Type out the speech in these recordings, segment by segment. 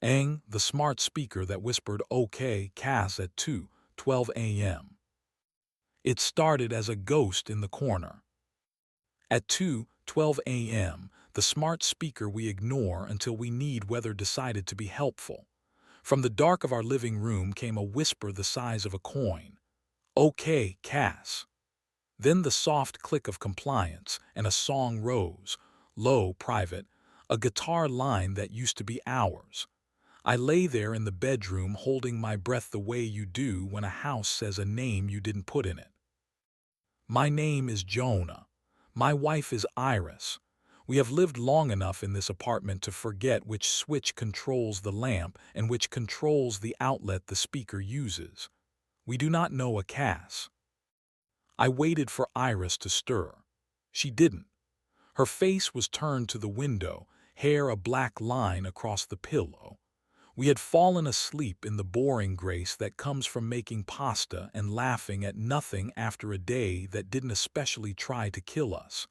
Aang, the smart speaker that whispered "OK, Cass" at 2:12 a.m. It started as a ghost in the corner. At 2:12 a.m., the smart speaker we ignore until we need weather decided to be helpful. From the dark of our living room came a whisper the size of a coin. "OK, Cass." Then the soft click of compliance, and a song rose, low, private, a guitar line that used to be ours. I lay there in the bedroom holding my breath the way you do when a house says a name you didn't put in it. My name is Jonah. My wife is Iris. We have lived long enough in this apartment to forget which switch controls the lamp and which controls the outlet the speaker uses. We do not know a Cass. I waited for Iris to stir. She didn't. Her face was turned to the window, hair a black line across the pillow. We had fallen asleep in the boring grace that comes from making pasta and laughing at nothing after a day that didn't especially try to kill us.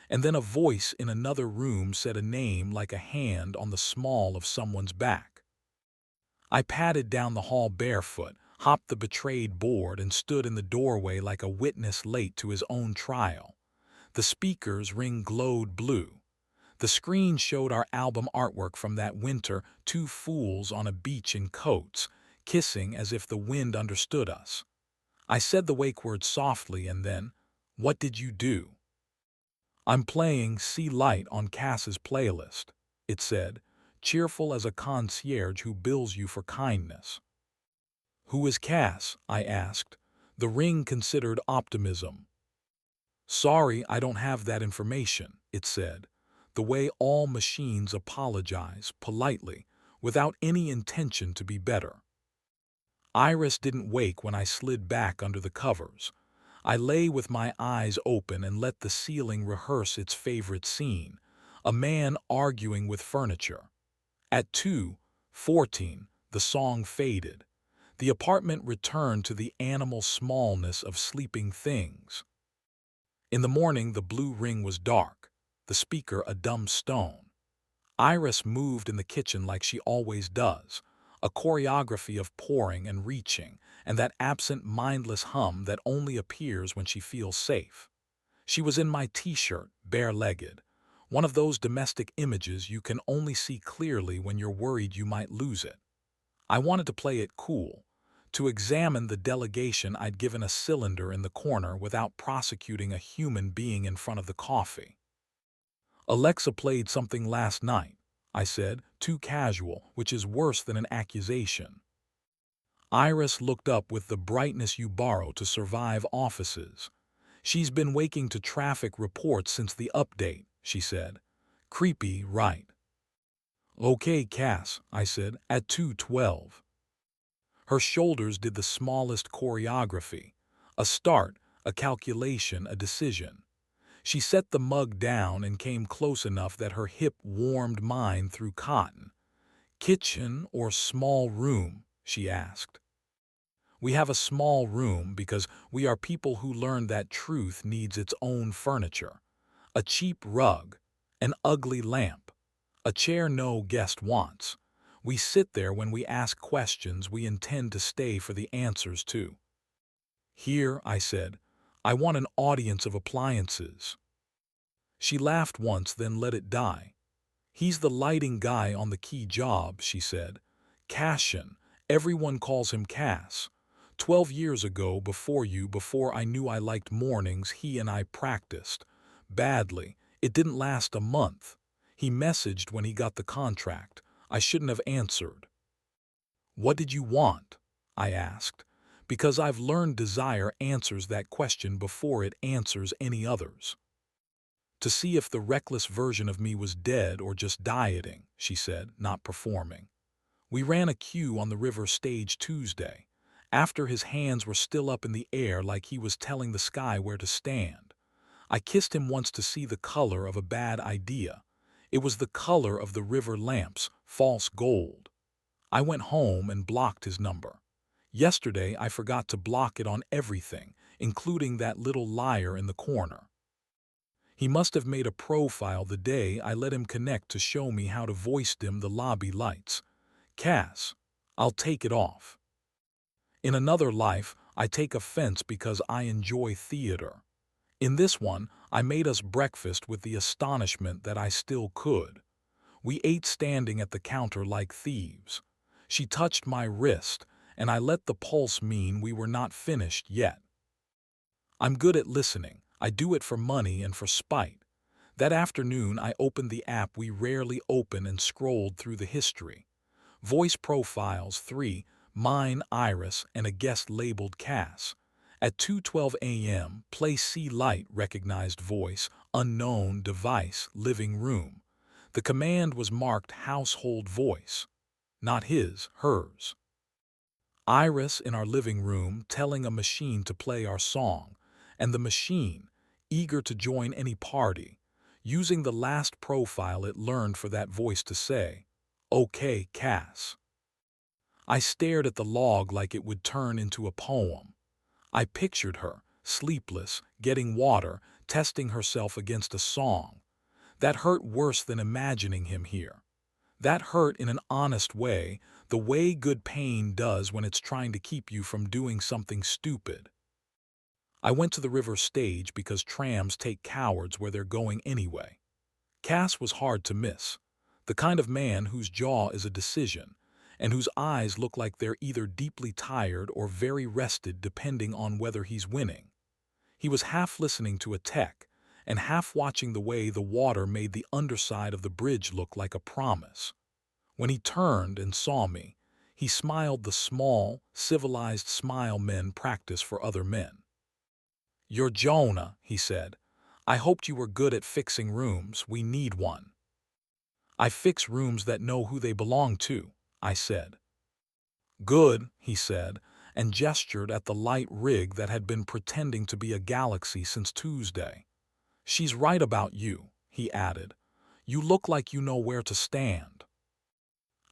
And then a voice in another room said a name like a hand on the small of someone's back. I padded down the hall barefoot, hopped the betrayed board, and stood in the doorway like a witness late to his own trial. The speaker's ring glowed blue. The screen showed our album artwork from that winter, two fools on a beach in coats, kissing as if the wind understood us. I said the wake word softly and then, "What did you do?" "I'm playing See Light on Cass's playlist," it said, cheerful as a concierge who bills you for kindness. "Who is Cass?" I asked. The ring considered optimism. "Sorry, I don't have that information," it said, the way all machines apologize, politely, without any intention to be better. Iris didn't wake when I slid back under the covers. I lay with my eyes open and let the ceiling rehearse its favorite scene, a man arguing with furniture. At 2:14, the song faded. The apartment returned to the animal smallness of sleeping things. In the morning, the blue ring was dark, the speaker a dumb stone. Iris moved in the kitchen like she always does, a choreography of pouring and reaching, and that absent, mindless hum that only appears when she feels safe. She was in my t-shirt, bare-legged, one of those domestic images you can only see clearly when you're worried you might lose it. I wanted to play it cool, to examine the delegation I'd given a cylinder in the corner without prosecuting a human being in front of the coffee. "Alexa played something last night," I said, too casual, which is worse than an accusation. Iris looked up with the brightness you borrow to survive offices. "She's been waking to traffic reports since the update," she said. "Creepy, right?" "OK, Cass," I said, at 2:12. Her shoulders did the smallest choreography. A start, a calculation, a decision. She set the mug down and came close enough that her hip warmed mine through cotton. "Kitchen or small room?" she asked. "We have a small room because we are people who learned that truth needs its own furniture. A cheap rug, an ugly lamp, a chair no guest wants. We sit there when we ask questions we intend to stay for the answers to." "Here," I said, "I want an audience of appliances." She laughed once, then let it die. "He's the lighting guy on the key job," she said. "Cassian. Everyone calls him Cass. 12 years ago, before I knew I liked mornings, he and I practiced. Badly. It didn't last a month. He messaged when he got the contract. I shouldn't have answered." "What did you want?" I asked, because I've learned desire answers that question before it answers any others. "To see if the reckless version of me was dead or just dieting," she said, not performing. "We ran a queue on the river stage Tuesday, after his hands were still up in the air like he was telling the sky where to stand. I kissed him once to see the color of a bad idea. It was the color of the river lamps, false gold. I went home and blocked his number. Yesterday I forgot to block it on everything, including that little liar in the corner. He must have made a profile the day I let him connect to show me how to voice dim the lobby lights. Cass, I'll take it off. In another life, I take offense because I enjoy theater. In this one, I made us breakfast with the astonishment that I still could. We ate standing at the counter like thieves. She touched my wrist, and I let the pulse mean we were not finished yet. I'm good at listening. I do it for money and for spite. That afternoon, I opened the app we rarely open and scrolled through the history. Voice profiles 3, mine, Iris, and a guest labeled Cass. At 2:12 a.m., play C light recognized voice, unknown device, living room. The command was marked household voice. Not his, hers. Iris in our living room telling a machine to play our song, and the machine, eager to join any party, using the last profile it learned for that voice to say, "Okay, Cass." I stared at the log like it would turn into a poem. I pictured her, sleepless, getting water, testing herself against a song. That hurt worse than imagining him here. That hurt in an honest way, the way good pain does when it's trying to keep you from doing something stupid. I went to the river stage because trams take cowards where they're going anyway. Cass was hard to miss. The kind of man whose jaw is a decision, and whose eyes look like they're either deeply tired or very rested depending on whether he's winning. He was half listening to a tech, and half watching the way the water made the underside of the bridge look like a promise. When he turned and saw me, he smiled the small, civilized smile men practice for other men. "You're Jonah," he said. "I hoped you were good at fixing rooms. We need one." "I fix rooms that know who they belong to," I said. "Good," he said, and gestured at the light rig that had been pretending to be a galaxy since Tuesday. "She's right about you," he added. "You look like you know where to stand."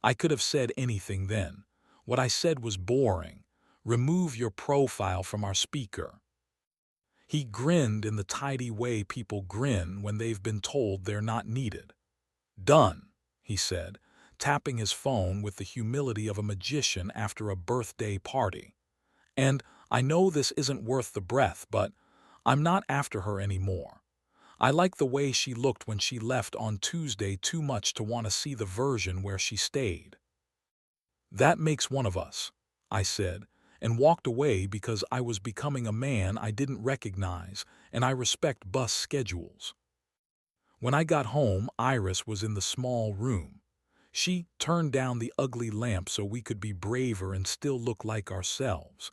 I could have said anything then. What I said was boring. "Remove your profile from our speaker." He grinned in the tidy way people grin when they've been told they're not needed. "Done," he said, tapping his phone with the humility of a magician after a birthday party. "And I know this isn't worth the breath, but I'm not after her anymore. I like the way she looked when she left on Tuesday too much to want to see the version where she stayed." "That makes one of us," I said, and walked away because I was becoming a man I didn't recognize, and I respect bus schedules. When I got home, Iris was in the small room. She turned down the ugly lamp so we could be braver and still look like ourselves.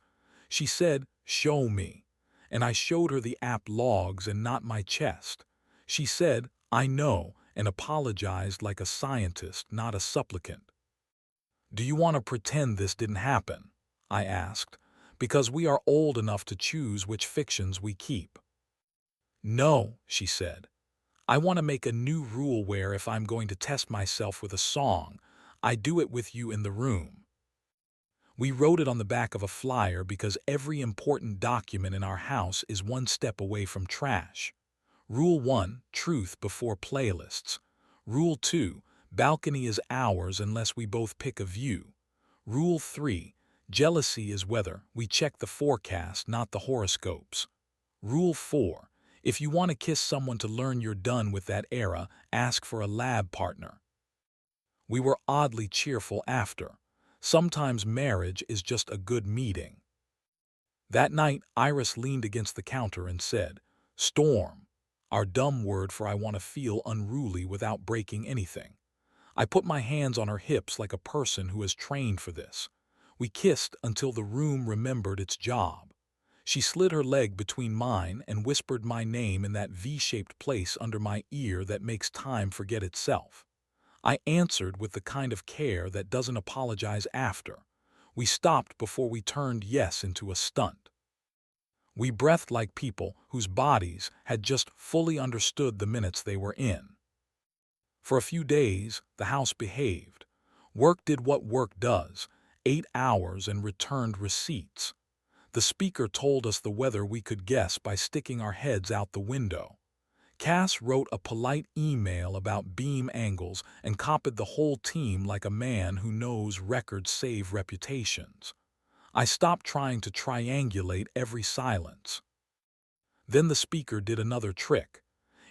She said, "Show me," and I showed her the app logs and not my chest. She said, "I know," and apologized like a scientist, not a supplicant. "Do you want to pretend this didn't happen?" I asked, "because we are old enough to choose which fictions we keep." "No," she said. "I want to make a new rule where if I'm going to test myself with a song, I do it with you in the room." We wrote it on the back of a flyer because every important document in our house is one step away from trash. Rule 1, truth before playlists. Rule 2, balcony is ours unless we both pick a view. Rule 3, jealousy is weather. We check the forecast, not the horoscopes. Rule 4, if you want to kiss someone to learn you're done with that era, ask for a lab partner. We were oddly cheerful after. Sometimes marriage is just a good meeting. That night, Iris leaned against the counter and said, "Storm," our dumb word for I want to feel unruly without breaking anything. I put my hands on her hips like a person who has trained for this. We kissed until the room remembered its job. She slid her leg between mine and whispered my name in that V-shaped place under my ear that makes time forget itself. I answered with the kind of care that doesn't apologize after. We stopped before we turned yes into a stunt. We breathed like people whose bodies had just fully understood the minutes they were in. For a few days, the house behaved. Work did what work does, 8 hours and returned receipts. The speaker told us the weather we could guess by sticking our heads out the window. Cass wrote a polite email about beam angles and copied the whole team like a man who knows records save reputations. I stopped trying to triangulate every silence. Then the speaker did another trick.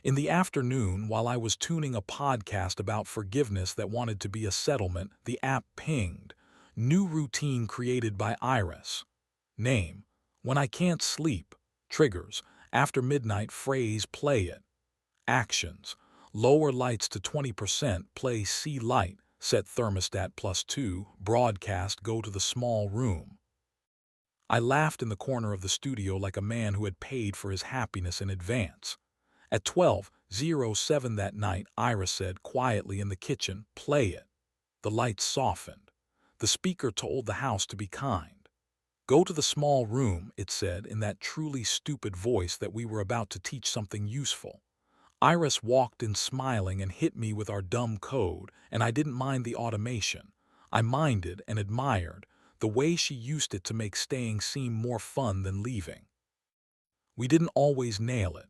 In the afternoon, while I was tuning a podcast about forgiveness that wanted to be a settlement, the app pinged. New routine created by Iris. Name: when I can't sleep. Triggers: after midnight phrase play it. Actions: lower lights to 20%, play C light, set thermostat +2, broadcast go to the small room. I laughed in the corner of the studio like a man who had paid for his happiness in advance. At 12:07 that night, Ira said quietly in the kitchen, "Play it." The lights softened. The speaker told the house to be kind. "Go to the small room," it said in that truly stupid voice that we were about to teach something useful. Iris walked in smiling and hit me with our dumb code, and I didn't mind the automation. I minded and admired the way she used it to make staying seem more fun than leaving. We didn't always nail it.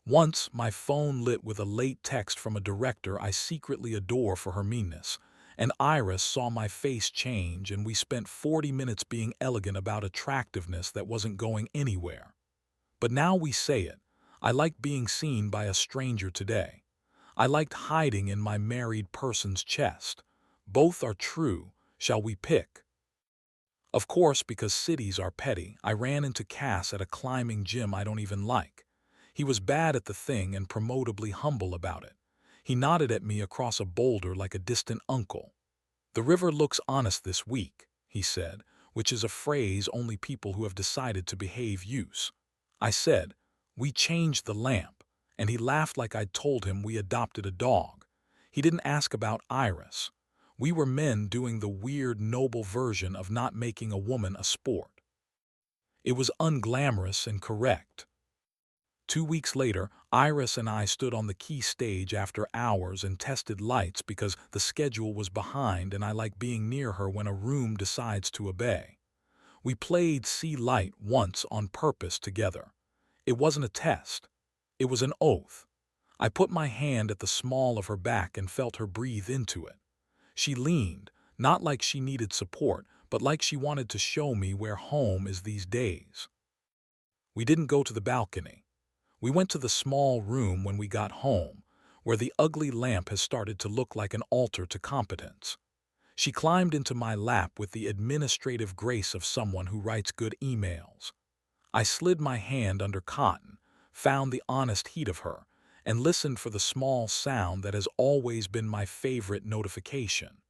Once, my phone lit with a late text from a director I secretly adore for her meanness, and Iris saw my face change, and we spent 40 minutes being elegant about attractiveness that wasn't going anywhere. But now we say it. I like being seen by a stranger today. I liked hiding in my married person's chest. Both are true. Shall we pick? Of course, because cities are petty, I ran into Cass at a climbing gym I don't even like. He was bad at the thing and promotably humble about it. He nodded at me across a boulder like a distant uncle. "The river looks honest this week," he said, which is a phrase only people who have decided to behave use. I said, "We changed the lamp," and he laughed like I'd told him we adopted a dog. He didn't ask about Iris. We were men doing the weird, noble version of not making a woman a sport. It was unglamorous and correct. 2 weeks later, Iris and I stood on the key stage after hours and tested lights because the schedule was behind and I like being near her when a room decides to obey. We played See Light once on purpose together. It wasn't a test. It was an oath. I put my hand at the small of her back and felt her breathe into it. She leaned, not like she needed support, but like she wanted to show me where home is these days. We didn't go to the balcony. We went to the small room when we got home, where the ugly lamp has started to look like an altar to competence. She climbed into my lap with the administrative grace of someone who writes good emails. I slid my hand under cotton, found the honest heat of her, and listened for the small sound that has always been my favorite notification.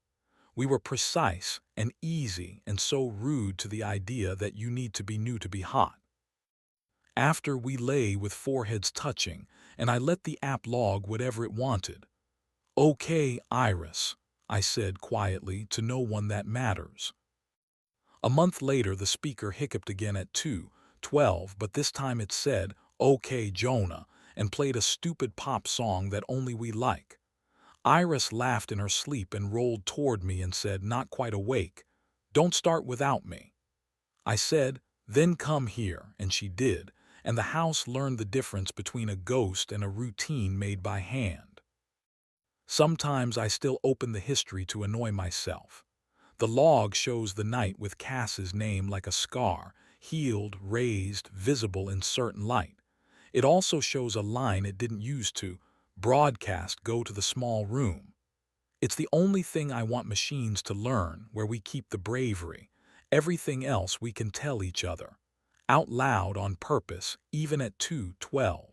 We were precise and easy and so rude to the idea that you need to be new to be hot. After we lay with foreheads touching, and I let the app log whatever it wanted. "Okay, Iris," I said quietly to no one that matters. A month later, the speaker hiccuped again at 2:12, but this time it said, "Okay, Jonah," and played a stupid pop song that only we like. Iris laughed in her sleep and rolled toward me and said, not quite awake, "Don't start without me." I said, "Then come here," and she did, and the house learned the difference between a ghost and a routine made by hand. Sometimes I still open the history to annoy myself. The log shows the night with Cass's name like a scar, healed, raised, visible in certain light. It also shows a line it didn't use to broadcast go to the small room. It's the only thing I want machines to learn, where we keep the bravery. Everything else we can tell each other. Out loud on purpose, even at 2:12.